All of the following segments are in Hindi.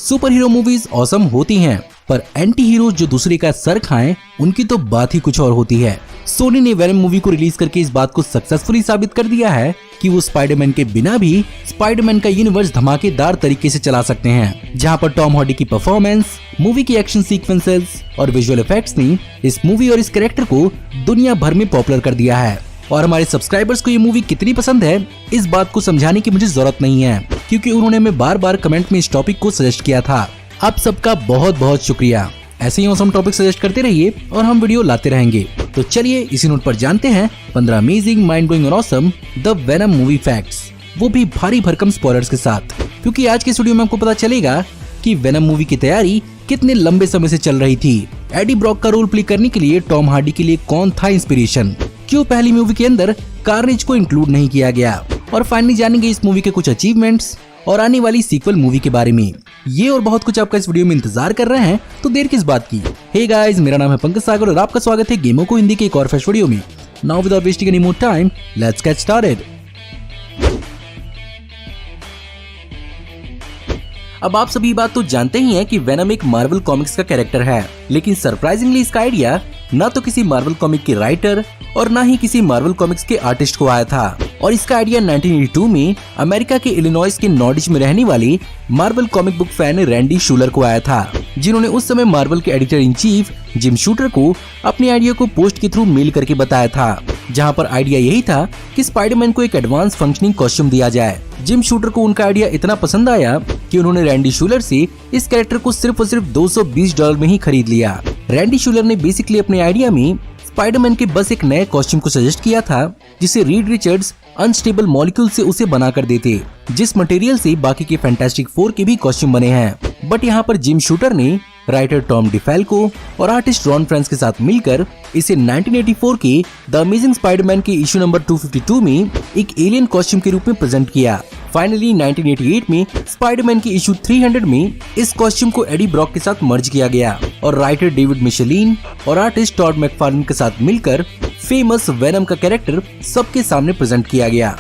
सुपर हीरो मूवीज ऑसम होती हैं, पर एंटी हीरो जो दूसरे का सर खाएं उनकी तो बात ही कुछ और होती है। सोनी ने वेनम मूवी को रिलीज करके इस बात को सक्सेसफुली साबित कर दिया है कि वो स्पाइडरमैन के बिना भी स्पाइडरमैन का यूनिवर्स धमाकेदार तरीके से चला सकते हैं। जहां पर टॉम हार्डी की परफॉर्मेंस, मूवी की एक्शन सीक्वेंसेस और विजुअल इफेक्ट्स ने इस मूवी और इस कैरेक्टर को दुनिया भर में पॉपुलर कर दिया है। और हमारे सब्सक्राइबर्स को ये मूवी कितनी पसंद है इस बात को समझाने की मुझे जरूरत नहीं है, क्योंकि उन्होंने हमें बार बार कमेंट में इस टॉपिक को सजेस्ट किया था। आप सबका बहुत बहुत शुक्रिया। ऐसे ही ऑसम टॉपिक सजेस्ट करते रहिए और हम वीडियो लाते रहेंगे। तो चलिए इसी नोट पर जानते हैं 15 अमेजिंग, माइंड ब्लोइंग और awesome the Venom movie facts, वो भी भारी भरकम स्पॉयलर्स के साथ, क्योंकि आज के इस वीडियो में आपको पता चलेगा कि वेनम मूवी की तैयारी कितने लंबे समय से चल रही थी, एडी ब्रॉक का रोल प्ले करने के लिए टॉम हार्डी के लिए कौन था इंस्पिरेशन, क्यों पहली मूवी के अंदर कार्नेज को इंक्लूड नहीं किया गया, और फाइनली जानेंगे इस मूवी के कुछ अचीवमेंट्स और आने वाली सीक्वल मूवी के बारे में। ये और बहुत कुछ आपका इस वीडियो में इंतजार कर रहे हैं, तो देर किस बात की। हे गाइस, मेरा नाम है पंकज सागर और आपका स्वागत है गेमों को हिंदी के एक और फ्रेश वीडियो में। Now without wasting any more time, let's get started. अब आप सभी बात तो जानते ही हैं कि वेनम एक मार्वल कॉमिक्स का कैरेक्टर है, लेकिन सरप्राइजिंगली इसका आइडिया न तो किसी मार्वल कॉमिक के राइटर और न ही किसी मार्वल कॉमिक्स के आर्टिस्ट को आया था। और इसका आइडिया 1982 में अमेरिका के इलिनॉइस के नॉर्डिच में रहने वाले Marvel comic book fan Randy Schueller को आया था, जिन्होंने उस समय मार्वल के editor in chief Jim Shooter को अपने आइडिया को पोस्ट के थ्रू मेल करके बताया था, जहां पर आइडिया यही था कि स्पाइडरमैन को एक एडवांस फंक्शनिंग कॉस्ट्यूम दिया जाए। जिम शूटर को उनका आइडिया इतना पसंद आया कि उन्होंने रैंडी शूलर से इस कैरेक्टर को सिर्फ और सिर्फ $220 में ही खरीद लिया। रैंडी शूलर ने बेसिकली अपने आइडिया में स्पाइडरमैन के बस एक नए कॉस्ट्यूम को सजेस्ट किया था, जिसे रीड रिचर्ड्स अनस्टेबल मॉलिक्यूल से उसे बना कर देते, जिस मटेरियल से बाकी के फैंटास्टिक फोर के भी कॉस्ट्यूम बने हैं। बट यहाँ पर जिम शूटर ने राइटर टॉम डिफेल्को और आर्टिस्ट रॉन फ्रांस के साथ मिलकर इसे 1984 के द अमेजिंग स्पाइडरमैन के इशू नंबर 252 में एक एलियन कॉस्ट्यूम के रूप में प्रेजेंट किया। फाइनली 1988 में स्पाइडरमैन के इशू 300 में इस कॉस्ट्यूम को एडी ब्रॉक के साथ मर्ज किया गया और राइटर डेविड मिशेलिन और आर्टिस्ट टॉड मैकफार्लेन के साथ मिलकर फेमस वेनम का कैरेक्टर सबके सामने प्रेजेंट किया गया।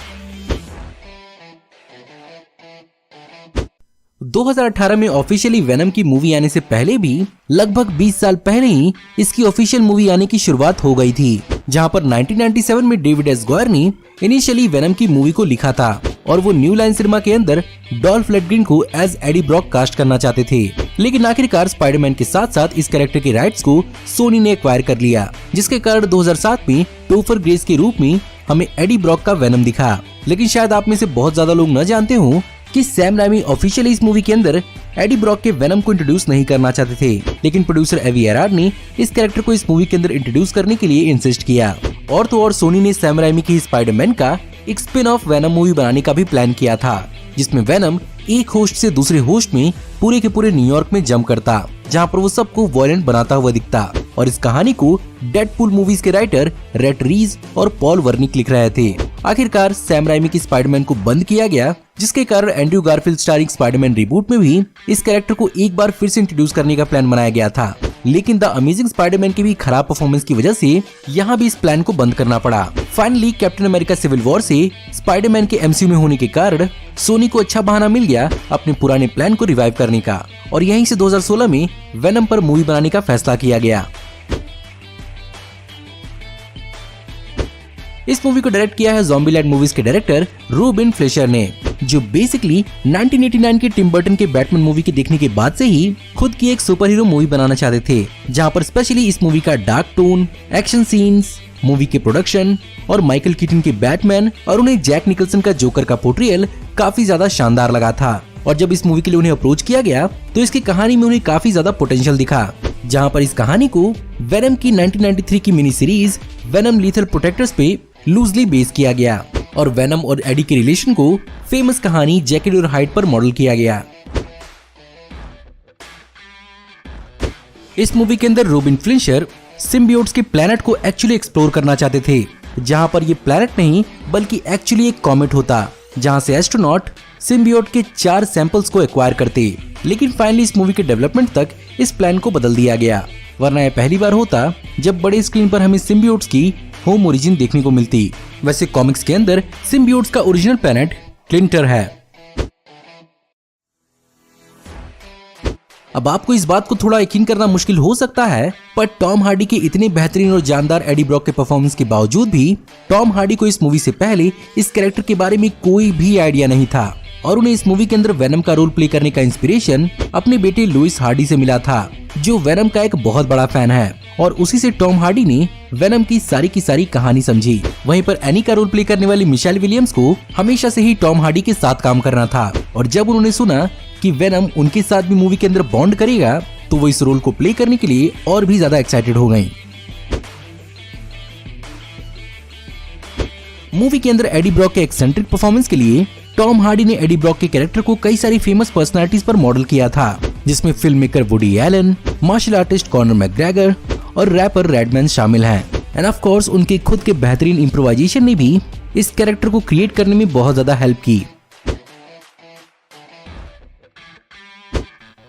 2018 में ऑफिशियली वेनम की मूवी आने से पहले भी लगभग 20 साल पहले ही इसकी ऑफिशियल मूवी आने की शुरुआत हो गई थी, जहां पर 1997 में डेविड एस गॉयर ने इनिशियली वेनम की मूवी को लिखा था और वो न्यू लाइन सिनेमा के अंदर डॉल्फ लंडग्रेन को एज एडी ब्रॉक कास्ट करना चाहते थे, लेकिन आखिरकार स्पाइडरमैन के साथ साथ इस कैरेक्टर के राइट्स को सोनी ने एक्वायर कर लिया, जिसके कारण 2007 में टोफर ग्रेस के रूप में हमें एडी ब्रॉक का वेनम दिखा। लेकिन शायद आप में से बहुत ज्यादा लोग न जानते हो कि सैम राइमी ऑफिशियली इस मूवी के अंदर एडी ब्रॉक के वेनम को इंट्रोड्यूस नहीं करना चाहते थे, लेकिन प्रोड्यूसर एवी एराड ने इस कैरेक्टर को इस मूवी के अंदर इंट्रोड्यूस करने के लिए इंसिस्ट किया। और तो और सोनी ने सैम राइमी की स्पाइडरमैन का एक स्पिन ऑफ वेनम मूवी बनाने का भी प्लान किया था, जिसमें वेनम एक होस्ट से दूसरे होस्ट में पूरे के पूरे न्यूयॉर्क में जंप करता, जहां पर वो सबको वायलेंट बनाता हुआ दिखता। और इस कहानी को डेडपूल मूवीज के राइटर रेट रीज और पॉल वर्निक लिख रहे थे। आखिरकार सैम राइमी की स्पाइडरमैन को बंद किया गया, जिसके कारण Andrew Garfield starring Spiderman reboot में भी इस कैरेक्टर को एक बार फिर से इंट्रोड्यूस करने का प्लान बनाया गया था, लेकिन द अमेजिंग स्पाइडरमैन की भी खराब परफॉर्मेंस की वजह से यहाँ भी इस प्लान को बंद करना पड़ा। Finally Captain America Civil War से स्पाइडरमैन के एमसीयू में होने के कारण सोनी को अच्छा बहाना मिल गया अपने पुराने प्लान को रिवाइव करने का, और यहीं से 2016 में वेनम पर मूवी बनाने का फैसला किया गया। इस मूवी को डायरेक्ट किया है ज़ॉम्बीलैंड मूवीज के डायरेक्टर रूबिन फ्लेशर ने, जो बेसिकली 1989 के टिम बर्टन के बैटमैन मूवी के देखने के बाद से ही खुद की एक सुपर हीरो मूवी बनाना चाहते थे, जहां पर स्पेशली इस मूवी का dark tone, action scenes, movie के प्रोडक्शन और माइकल कीटन के बैटमैन और उन्हें जैक निकल्सन का जोकर का पोर्ट्रियल काफी ज्यादा शानदार लगा था। और जब इस मूवी के लिए उन्हें अप्रोच किया गया तो इसकी कहानी में उन्हें काफी ज्यादा पोटेंशियल दिखा, जहां पर इस कहानी को वेनम की 1993 की mini series venom lethal protectors पे लूजली बेस किया गया और वेनम और एडी के रिलेशन को फेमस कहानी जेकिल और हाइड पर मॉडल किया गया। इस मूवी के अंदर रूबिन फ्लिंशर सिम्बियोट्स के प्लैनेट को एक्चुअली एक्सप्लोर करना चाहते थे, जहां पर ये प्लैनेट नहीं बल्कि एक्चुअली एक कॉमेट होता, जहां से एस्ट्रोनॉट सिम्बियोट के 4 सैंपल्स को एक्वायर करते, लेकिन फाइनली इस मूवी के डेवलपमेंट तक इस प्लान को बदल दिया गया, वरना यह पहली बार होता जब बड़े स्क्रीन पर हमें सिम्बियोट्स की होम ओरिजिन देखने को मिलती। वैसे कॉमिक्स के अंदर सिम्बियोट्स का ओरिजिनल प्लैनेट क्लिंटर है। अब आपको इस बात को थोड़ा यकीन करना मुश्किल हो सकता है, पर टॉम हार्डी के इतने बेहतरीन और जानदार एडी ब्रॉक के परफॉर्मेंस के बावजूद भी टॉम हार्डी को इस मूवी से पहले इस कैरेक्टर के बारे में कोई भी आइडिया नहीं था और उन्हें इस मूवी के अंदर वेनम का रोल प्ले करने का इंस्पिरेशन अपने बेटे लुइस हार्डी से मिला था, जो वेनम का एक बहुत बड़ा फैन है और उसी से टॉम हार्डी ने वेनम की सारी कहानी समझी। वहीं पर एनी का रोल प्ले करने वाली मिशेल विलियम्स को हमेशा से ही टॉम हार्डी के साथ काम करना था और जब उन्होंने सुना कि वेनम उनके साथ भी मूवी के अंदर बॉन्ड करेगा तो वो इस रोल को प्ले करने के लिए और भी ज्यादा एक्साइटेड हो गई। मूवी के अंदर एडी ब्रॉक के एक्सेंट्रिक परफॉर्मेंस के लिए टॉम हार्डी ने एडी ब्रॉक के कैरेक्टर को कई सारी फेमस पर्सनालिटीज पर मॉडल किया था, जिसमें film maker Woody Allen, martial artist Conor McGregor और रैपर रेडमैन शामिल हैं। एंड ऑफ कोर्स उनके खुद के बेहतरीन इम्प्रोवाइजेशन ने भी इस कैरेक्टर को क्रिएट करने में बहुत ज्यादा हेल्प की।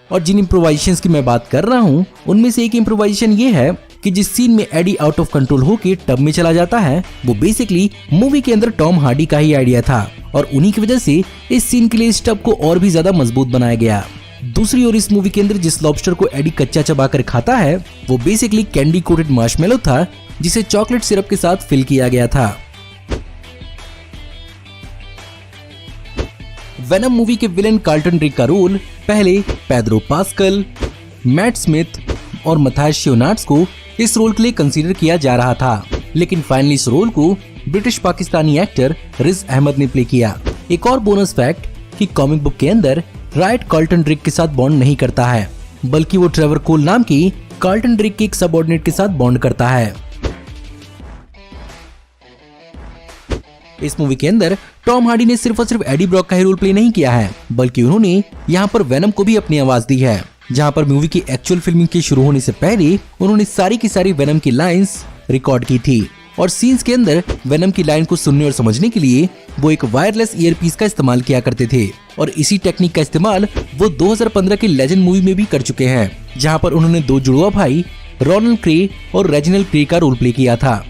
और जिन इम्प्रोवाइजेशंस की मैं बात कर रहा हूँ उनमें से एक इम्प्रोवाइजेशन ये है कि जिस सीन में एडी आउट ऑफ कंट्रोल होके टब में चला जाता है वो बेसिकली मूवी के अंदर टॉम हार्डी का ही आइडिया था और उन्हीं की वजह से इस सीन के लिए इस टब को और भी ज्यादा मजबूत बनाया गया। दूसरी ओर इस मूवी के अंदर जिस लॉबस्टर को एडी कच्चा चबाकर खाता है वो बेसिकली कैंडी कोटेड मार्शमेलो था, जिसे चॉकलेट सिरप के साथ फिल किया गया था। वेनम मूवी के विलेन कार्लटन ड्रेक का रोल पहले पेड्रो पास्कल, मैट स्मिथ और मैथायस शियोनार्ड्स को इस रोल के लिए कंसीडर किया जा रहा था, लेकिन फाइनली इस रोल को ब्रिटिश पाकिस्तानी एक्टर रिज अहमद ने प्ले किया। एक और बोनस फैक्ट कि कॉमिक बुक के अंदर राइट कार्लटन ड्रेक के साथ बॉन्ड नहीं करता है, बल्कि वो ट्रेवर कोल नाम की कार्लटन ड्रेक के एक सबऑर्डिनेट के साथ बॉन्ड करता है। इस मूवी के अंदर टॉम हार्डी ने सिर्फ और सिर्फ एडी ब्रॉक का ही रोल प्ले नहीं किया है, बल्कि उन्होंने यहाँ पर वेनम को भी अपनी आवाज दी है। जहाँ पर मूवी की एक्चुअल फिल्मिंग के शुरू होने से पहले उन्होंने सारी की सारी वेनम की लाइंस रिकॉर्ड की थी और सीन्स के अंदर वेनम की लाइन को सुनने और समझने के लिए वो एक वायरलेस ईयरपीस का इस्तेमाल किया करते थे और इसी टेक्निक का इस्तेमाल वो 2015 की लेजेंड मूवी में भी कर चुके हैं, जहाँ पर उन्होंने दो जुड़वा भाई रोनाल्ड क्रे और रेजिनल्ड क्रे का रोल प्ले किया था।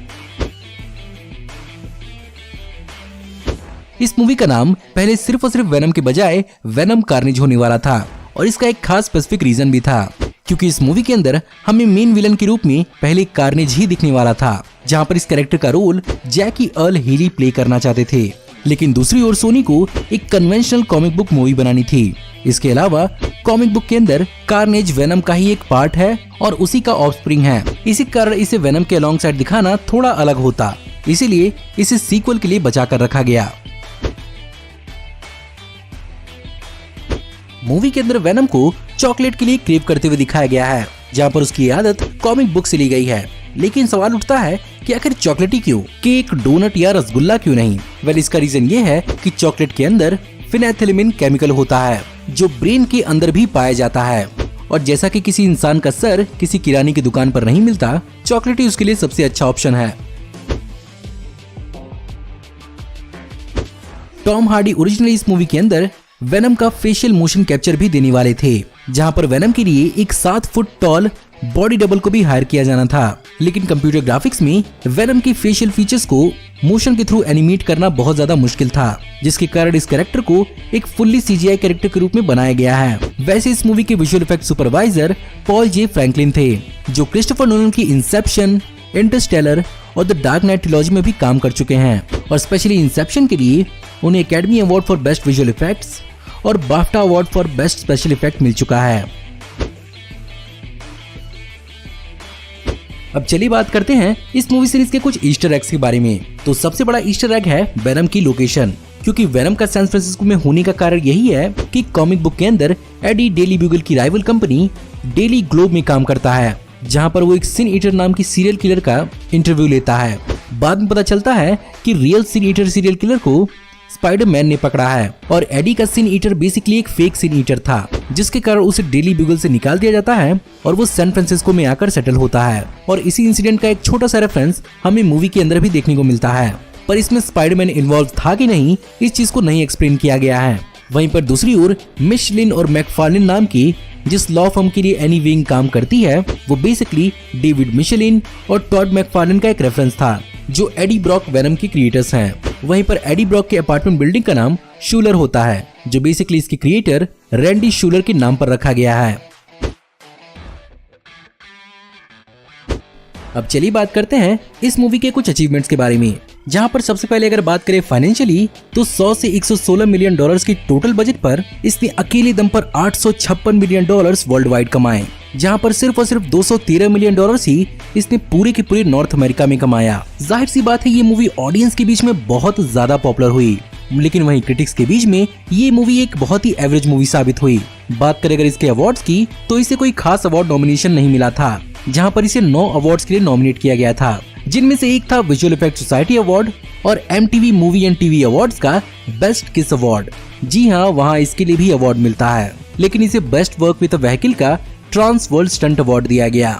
इस मूवी का नाम पहले सिर्फ और सिर्फ वेनम के बजाय वेनम कार्नेज होने वाला था और इसका एक खास स्पेसिफिक रीजन भी था, क्योंकि इस मूवी के अंदर हमें मेन विलन के रूप में पहले कार्नेज ही दिखने वाला था, जहां पर इस कैरेक्टर का रोल जैकी अर्ल हेली प्ले करना चाहते थे। लेकिन दूसरी ओर सोनी को एक कन्वेंशनल कॉमिक बुक मूवी बनानी थी। इसके अलावा कॉमिक बुक के अंदर कार्नेज वेनम का ही एक पार्ट है और उसी का ऑफस्प्रिंग है। इसी कारण इसे वेनम के अलॉन्ग साइड दिखाना थोड़ा अलग होता, इसीलिए इसे सीक्वल के लिए बचा कर रखा गया। मूवी के अंदर वेनम को चॉकलेट के लिए क्रेव करते हुए दिखाया गया है, जहाँ पर उसकी आदत कॉमिक बुक से ली गई है। लेकिन सवाल उठता है कि आखिर चॉकलेटी क्यों, केक, डोनट या रसगुल्ला क्यों नहीं? वेल, इसका रीजन ये है कि चॉकलेट के अंदर फिनेथिलमिन केमिकल होता है जो ब्रेन के अंदर भी पाया जाता है और जैसा कि किसी इंसान का सर किसी किराने की दुकान पर नहीं मिलता, चॉकलेट ही उसके लिए सबसे अच्छा ऑप्शन है। टॉम हार्डी ओरिजिनली इस मूवी के अंदर वेनम का फेशियल मोशन कैप्चर भी देने वाले थे, जहां पर वेनम के लिए एक 7 फुट टॉल बॉडी डबल को भी हायर किया जाना था। लेकिन कंप्यूटर ग्राफिक्स में वेनम की फेशियल फीचर्स को मोशन के थ्रू एनिमेट करना बहुत ज्यादा मुश्किल था, जिसके कारण इस कैरेक्टर को एक फुल्ली सीजीआई कैरेक्टर के रूप में बनाया गया है। वैसे इस मूवी के विजुअल इफेक्ट सुपरवाइजर पॉल जे फ्रैंकलिन थे, जो क्रिस्टोफर नोलन की इंसेप्शन, इंटरस्टेलर और द डार्क नाइट ट्रिलॉजी में भी काम कर चुके हैं और स्पेशली इंसेप्शन के लिए उन्हें Academy award for best visual effects और BAFTA award for best special effect मिल चुका है। अब चलिए बात करते हैं इस मूवी सीरीज के कुछ ईस्टर एग्स के बारे में। तो सबसे बड़ा ईस्टर एग है वेनम की लोकेशन, क्योंकि वेनम का सैन फ्रांसिस्को में होने का कारण यही है कि कॉमिक बुक के अंदर एडी डेली ब्यूगल की राइवल कंपनी डेली ग्लोब में काम करता है, जहां पर वो एक सिन ईटर नाम की सीरियल किलर का इंटरव्यू लेता है। बाद में पता चलता है कि रियल सिन ईटर सीरियल किलर को स्पाइडरमैन ने पकड़ा है और एडी का सिन ईटर बेसिकली एक फेक सिन ईटर था, जिसके कारण उसे डेली ब्यूगल से निकाल दिया जाता है और वो सैन फ्रांसिस्को में आकर सेटल होता है। और इसी इंसिडेंट का एक छोटा सा रेफरेंस हमें मूवी के अंदर भी देखने को मिलता है, पर इसमें स्पाइडरमैन इन्वॉल्व था कि नहीं इस चीज को नहीं एक्सप्लेन किया गया है। वहीं पर दूसरी ओर मिशलिन और मैकफार्लिन नाम की जिस लॉ फर्म के लिए एनी विंग काम करती है, वो बेसिकली डेविड मिशलिन और टॉड मैकफार्लिन का एक रेफरेंस था, जो एडी ब्रॉक वेनम के क्रिएटर्स हैं। वहीं पर एडी ब्रॉक के अपार्टमेंट बिल्डिंग का नाम शूलर होता है, जो बेसिकली इसके क्रिएटर रैंडी शूलर के नाम पर रखा गया है। अब चलिए बात करते हैं इस मूवी के कुछ अचीवमेंट्स के बारे में, जहां पर सबसे पहले अगर बात करें फाइनेंशियली तो 100 से 116 मिलियन डॉलर्स की टोटल बजट पर इसने अकेले दम पर 856 मिलियन डॉलर्स वर्ल्ड वाइड कमाए, जहां पर सिर्फ और सिर्फ 213 मिलियन डॉलर्स ही इसने पूरे के पूरे नॉर्थ अमेरिका में कमाया। जाहिर सी बात है ये मूवी ऑडियंस के बीच में बहुत ज्यादा पॉपुलर हुई, लेकिन वहीं क्रिटिक्स के बीच में ये मूवी एक बहुत ही एवरेज मूवी साबित हुई। बात करें अगर इसके अवार्ड्स की तो इसे कोई खास अवार्ड नॉमिनेशन नहीं मिला था, जहां पर इसे 9 अवार्ड्स के लिए नॉमिनेट किया गया था, जिनमें से एक था विजुअल इफेक्ट सोसाइटी अवार्ड और MTV movie and TV awards का बेस्ट किस अवार्ड। जी हाँ, वहाँ इसके लिए भी अवार्ड मिलता है, लेकिन इसे best work with a vehicle का ट्रांस वर्ल्ड स्टंट अवार्ड दिया गया।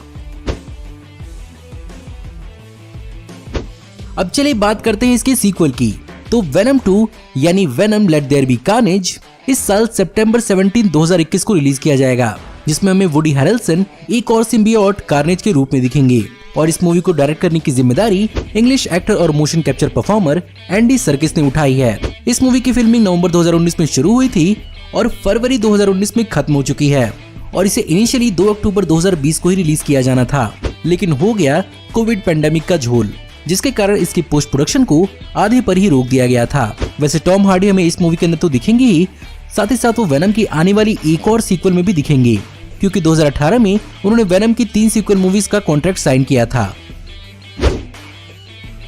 अब चलिए बात करते हैं इसके सीक्वल की। तो वेनम 2 यानी Venom let there be Carnage इस साल सितंबर 17, 2021 को रिलीज किया जाएगा, जिसमें हमें वुडी हैरेल्सन एक और सिम्बियोट कार्नेज के रूप में दिखेंगे। और इस मूवी को डायरेक्ट करने की जिम्मेदारी इंग्लिश एक्टर और motion capture performer Andy Serkis ने उठाई है। इस मूवी की फिल्मिंग नवंबर 2019 में शुरू हुई थी और फरवरी 2019 में खत्म हो चुकी है, और इसे इनिशियली 2 अक्टूबर 2020 को ही रिलीज किया जाना था, लेकिन हो गया कोविड पेंडेमिक का झोल, जिसके कारण इसकी पोस्ट प्रोडक्शन को आधे पर ही रोक दिया गया था। वैसे टॉम हार्डी हमें इस मूवी के अंदर तो दिखेंगे ही, साथ ही साथ वो वेनम की आने वाली एक और सीक्वल में भी दिखेंगे, क्योंकि 2018 में उन्होंने वेनम की 3 सीक्वल मूवीज का कॉन्ट्रैक्ट साइन किया था।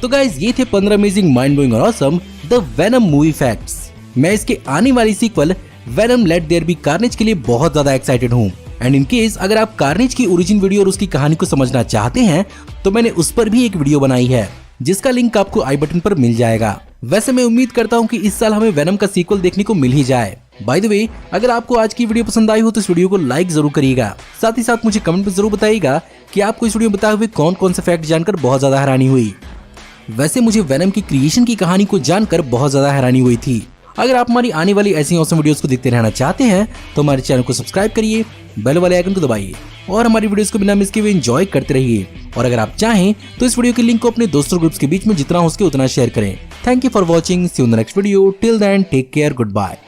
तो गाइस ये थे 15 अमेजिंग माइंड ब्लोइंग और awesome the Venom movie facts. मैं इसके आने वाली sequel Venom let there be Carnage के लिए बहुत ज्यादा एक्साइटेड हूँ। एंड इन केस अगर आप कार्नेज की ओरिजिन वीडियो और उसकी कहानी को समझना चाहते हैं तो मैंने उस पर भी एक वीडियो बनाई है, जिसका लिंक आपको आई बटन पर मिल जाएगा। वैसे मैं उम्मीद करता हूँ कि इस साल हमें वेनम का सीक्वल देखने को मिल ही जाए। बाय द वे, अगर आपको आज की वीडियो पसंद आई हो तो इस वीडियो को लाइक जरूर करिएगा। साथ ही साथ मुझे कमेंट में जरूर बताइएगा कि आपको इस वीडियो में बताए हुए कौन कौन से फैक्ट जानकर बहुत ज्यादा हैरानी हुई। वैसे मुझे वेनम की क्रिएशन की कहानी को जानकर बहुत ज्यादा हैरानी हुई थी। अगर आप हमारी आने वाली ऐसी ऑसम वीडियोस को देखते रहना चाहते हैं तो हमारे चैनल को सब्सक्राइब करिए, बेल वाले आइकन को दबाइए और हमारी वीडियोस को बिना मिस किए एंजॉय करते रहिए। और अगर आप चाहें तो इस वीडियो के लिंक को अपने दोस्तों ग्रुप्स के बीच में जितना हो सके उतना शेयर करें। Thank you for watching, see you in the next video, till then take care, good bye.